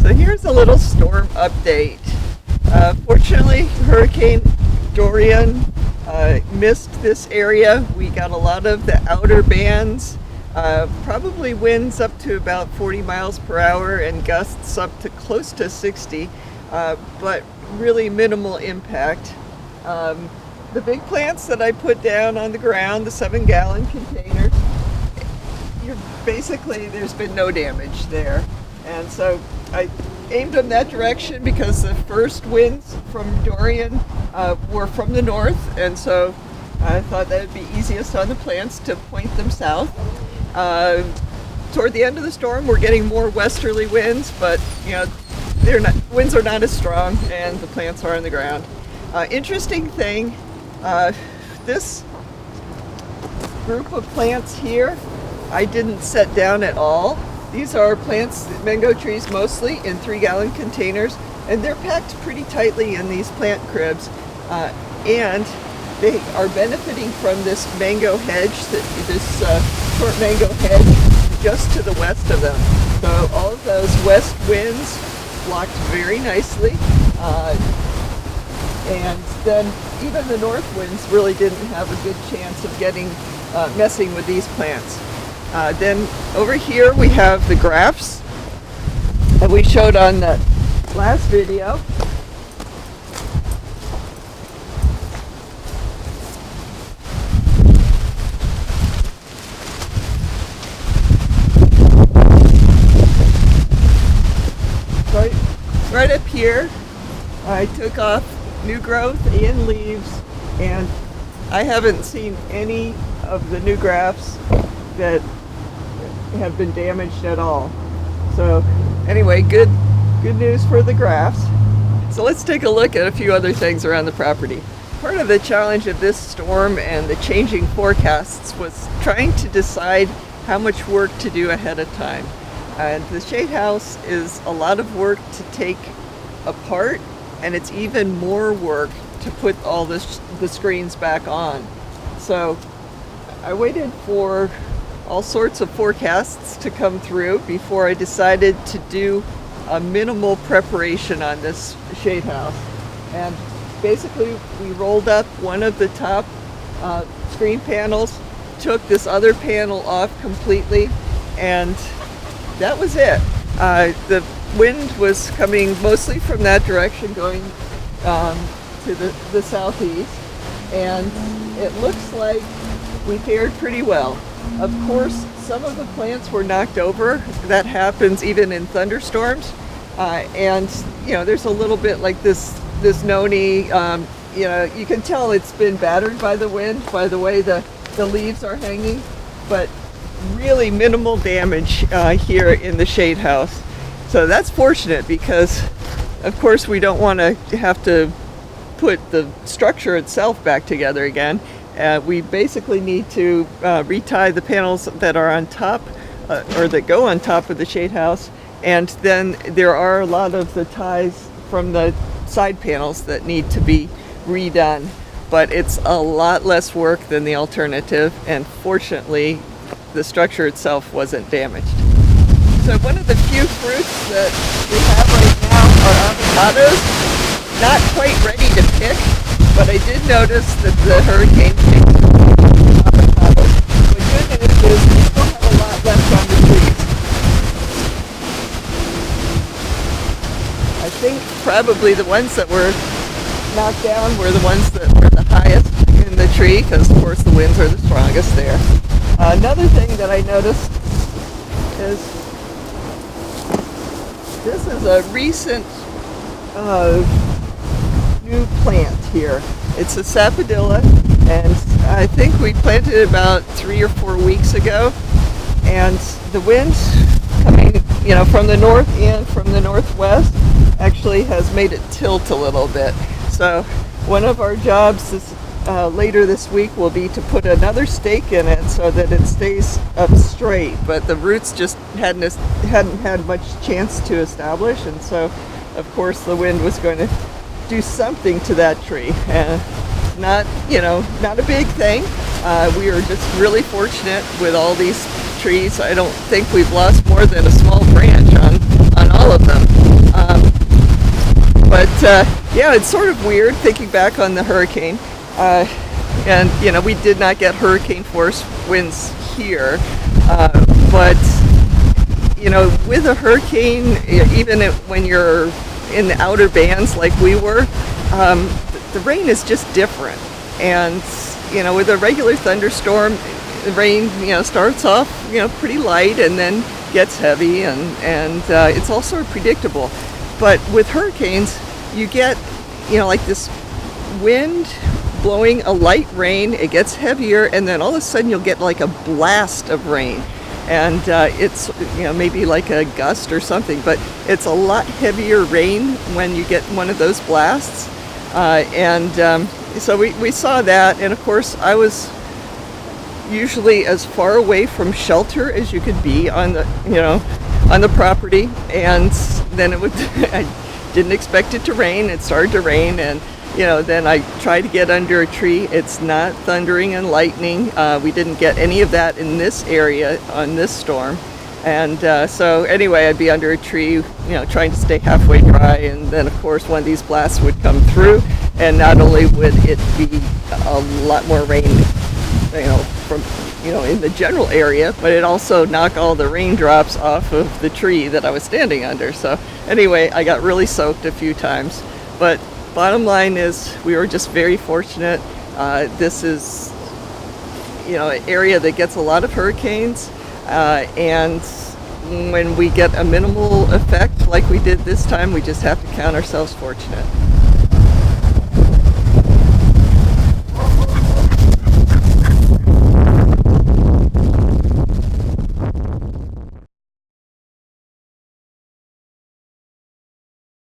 So here's a little storm update. Fortunately, Hurricane Dorian missed this area. We got a lot of the outer bands, probably winds up to about 40 miles per hour and gusts up to close to 60, but really minimal impact. The big plants that I put down on the ground, the 7-gallon containers, basically there's been no damage there. And so I aimed them that direction because the first winds from Dorian were from the north, and so I thought that would be easiest on the plants to point them south. Toward the end of the storm, we're getting more westerly winds, but winds are not as strong, and the plants are on the ground. Interesting thing, this group of plants here, I didn't set down at all. These are plants, mango trees mostly, in 3-gallon containers, and they're packed pretty tightly in these plant cribs. And they are benefiting from this mango hedge, this short mango hedge just to the west of them. So all of those west winds blocked very nicely. And then even the north winds really didn't have a good chance of messing with these plants. Then over here we have the grafts that we showed on the last video. Right up here, I took off new growth and leaves, and I haven't seen any of the new grafts that have been damaged at all. So anyway, good news for the grafts. So let's take a look at a few other things around the property. Part of the challenge of this storm and the changing forecasts was trying to decide how much work to do ahead of time. And the shade house is a lot of work to take apart, and it's even more work to put all the screens back on. So I waited for all sorts of forecasts to come through before I decided to do a minimal preparation on this shade house. And basically we rolled up one of the top screen panels, took this other panel off completely, and that was it. The wind was coming mostly from that direction, going to the southeast, and it looks like we fared pretty well. Of course, some of the plants were knocked over. That happens even in thunderstorms. And there's a little bit like this noni. You can tell it's been battered by the wind, by the way the leaves are hanging, but really minimal damage here in the shade house. So that's fortunate, because of course we don't want to have to put the structure itself back together again. We basically need to retie the panels that are on top or that go on top of the shade house, and then there are a lot of the ties from the side panels that need to be redone, but it's a lot less work than the alternative, and fortunately the structure itself wasn't damaged. So one of the few fruits that we have right now are avocados. Not quite ready to pick, but I did notice that the hurricane picked avocados. The good news is we still have a lot left on the trees. I think probably the ones that were knocked down were the ones that were the highest in the tree, because of course the winds are the strongest there. Another thing that I noticed is this is a recent new plant here. It's a sapodilla, and I think we planted it about 3 or 4 weeks ago, and the wind coming from the north and from the northwest actually has made it tilt a little bit. So one of our jobs later this week will be to put another stake in it so that it stays up straight, but the roots just hadn't had much chance to establish, and so of course the wind was going to do something to that tree. Not a big thing. We are just really fortunate with all these trees. I don't think we've lost more than a small branch on all of them. But yeah, it's sort of weird thinking back on the hurricane. And we did not get hurricane force winds here, but with a hurricane, even when you're in the outer bands like we were, the rain is just different. And with a regular thunderstorm, the rain starts off pretty light and then gets heavy, and it's all sort of predictable. But with hurricanes, you get like this wind blowing a light rain, it gets heavier, and then all of a sudden you'll get like a blast of rain. And it's maybe like a gust or something, but it's a lot heavier rain when you get one of those blasts. So we saw that, and of course I was usually as far away from shelter as you could be on the property, and then I didn't expect it to rain. It started to rain, and then I tried to get under a tree. It's not thundering and lightning. We didn't get any of that in this area on this storm. And so anyway, I'd be under a tree, trying to stay halfway dry. And then, of course, one of these blasts would come through. And not only would it be a lot more rain, from, in the general area, but it also knocked all the raindrops off of the tree that I was standing under. So anyway, I got really soaked a few times. But bottom line is we were just very fortunate. This is, an area that gets a lot of hurricanes, and when we get a minimal effect like we did this time, we just have to count ourselves fortunate.